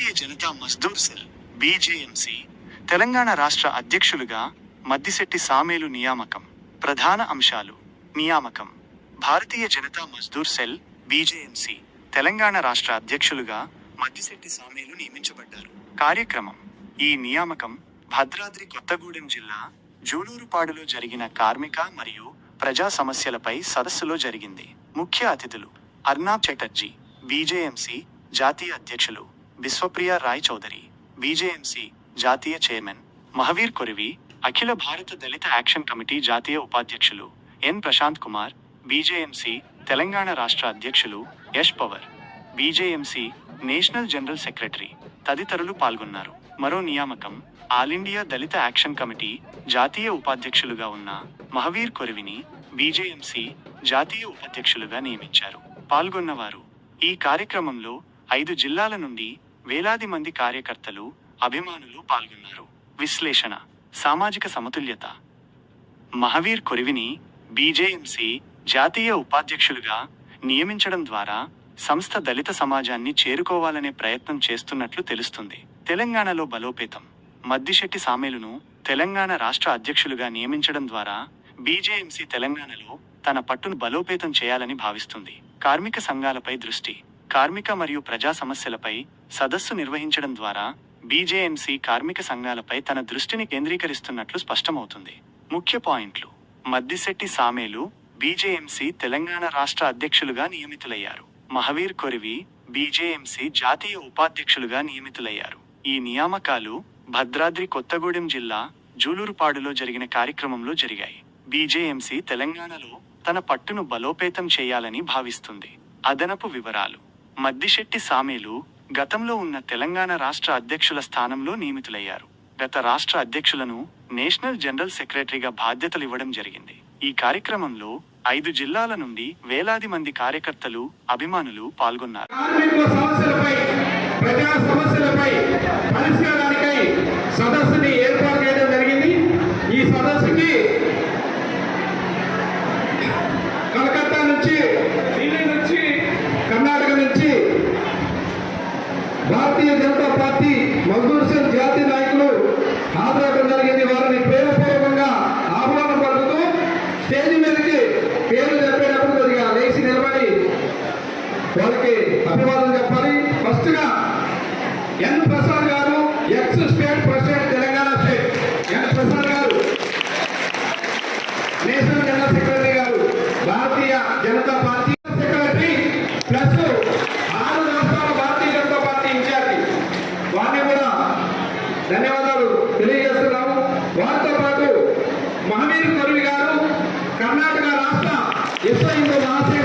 Bharatiya Janata Mazdoor cell BJMC Telangana రాష్ట్ర అధ్యక్షులుగా మద్దిశెట్టి సామేలు నియామకం. ప్రధాన అంశాలు. నియామకం. భారతీయ జనతా మజ్దూర్ సెల్ బీజేఎంసీ తెలంగాణ రాష్ట్ర అధ్యక్షులుగా మద్దిశెట్టి సామేలు నియమించబడ్డారు. కార్యక్రమం. ఈ నియామకం భద్రాద్రి కొత్తగూడెం జిల్లా జూలూరుపాడులో జరిగిన కార్మిక మరియు ప్రజా సమస్యలపై సదస్సులో జరిగింది. ముఖ్య అతిథులు అర్నాబ్ చటర్జీ, బీజేఎంసీ జాతీయ అధ్యక్షులు, బిశ్వప్రియ రాయ్ చౌదరి, బీజేఎంసీ జాతీయ chairman, Mahaveer Korivi, Akhila Bharata Dalita action committee జాతీయ ఉపాధ్యక్షులు, ఎన్ ప్రశాంత్ కుమార్, బీజేఎంసీ తెలంగాణ రాష్ట్ర అధ్యక్షులు, Yash Pawar, BJMC national general secretary తదితరులు పాల్గొన్నారు. మరో నియామకం. All India Dalit action committee జాతీయ ఉపాధ్యక్షులుగా ఉన్న మహవీర్ కొరివిని బీజేఎంసీ జాతీయ ఉపాధ్యక్షులుగా నియమించారు. పాల్గొన్నవారు. ఈ కార్యక్రమంలో 5 జిల్లాల నుండి వేలాది మంది కార్యకర్తలు, అభిమానులు పాల్గొన్నారు. విశ్లేషణ. సామాజిక సమతుల్యత. మహవీర్ కొరివిని బీజేఎంసీ జాతీయ ఉపాధ్యక్షులుగా నియమించడం ద్వారా సంస్థ దళిత సమాజాన్ని చేరుకోవాలనే ప్రయత్నం చేస్తున్నట్లు తెలుస్తుంది. తెలంగాణలో బలోపేతం. మద్దిశెట్టి సామేలును తెలంగాణ రాష్ట్ర అధ్యక్షులుగా నియమించడం ద్వారా బీజేఎంసీ తెలంగాణలో తన పట్టును బలోపేతం చేయాలని భావిస్తుంది. కార్మిక సంఘాలపై దృష్టి. కార్మిక మరియు ప్రజా సమస్యలపై సదస్సు నిర్వహించడం ద్వారా బీజేఎంసీ కార్మిక సంఘాలపై తన దృష్టిని కేంద్రీకరిస్తున్నట్లు స్పష్టమవుతుంది. ముఖ్య పాయింట్లు. మద్దిశెట్టి సామేలు బీజేఎంసీ తెలంగాణ రాష్ట్ర అధ్యక్షులుగా నియమితులయ్యారు. మహవీర్ కొరివి బీజేఎంసీ జాతీయ ఉపాధ్యక్షులుగా నియమితులయ్యారు. ఈ నియామకాలు భద్రాద్రి కొత్తగూడెం జిల్లా జూలూరుపాడులో జరిగిన కార్యక్రమంలో జరిగాయి. బీజేఎంసీ తెలంగాణలో తన పట్టును బలోపేతం చేయాలని భావిస్తుంది. అదనపు వివరాలు. మద్దిశెట్టి సామేలు గతంలో ఉన్న తెలంగాణ రాష్ట్ర అధ్యక్షుల స్థానంలో నియమితులయ్యారు. గత రాష్ట్ర అధ్యక్షులను నేషనల్ జనరల్ సెక్రటరీగా బాధ్యతలివ్వడం జరిగింది. ఈ కార్యక్రమంలో 5 జిల్లాల నుండి వేలాది మంది కార్యకర్తలు, అభిమానులు పాల్గొన్నారు. సదస్సుని ఏర్పాటు చేయడం జరిగింది. ఈ సదస్సుకి కలకత్తా నుంచి, ఢిల్లీ నుంచి, కర్ణాటక నుంచి భారతీయ జనతా పార్టీ మజ్దూర్ సెల్ జాతీయ నాయకులు హాజరవడం జరిగింది. వారిని ప్రేమపూర్వకంగా ఆహ్వానం పలుకుతూ స్టేజ్ మీదకి పేర్లు చెప్పేటప్పుడు కొద్దిగా లేచి నిలబడి వాళ్ళకి అభివాదం చెప్పాలి. ఫస్ట్ గా ఎన్ ప్రసాద్ గారు, ex state president Telangana state, N Prasad గారు, నేషనల్ జనరల్ సెక్రటరీ గారు, Bharatiya Janata party secretary plus 6 రాష్ట్రాల భారతీయ జనతా పార్టీ ఇన్ఛార్జి, వారిని కూడా ధన్యవాదాలు తెలియజేస్తున్నాము. వారితో పాటు మహవీర్ కొరివి గారు, కర్ణాటక రాష్ట్ర విశ్వ హిందూ మహాసభ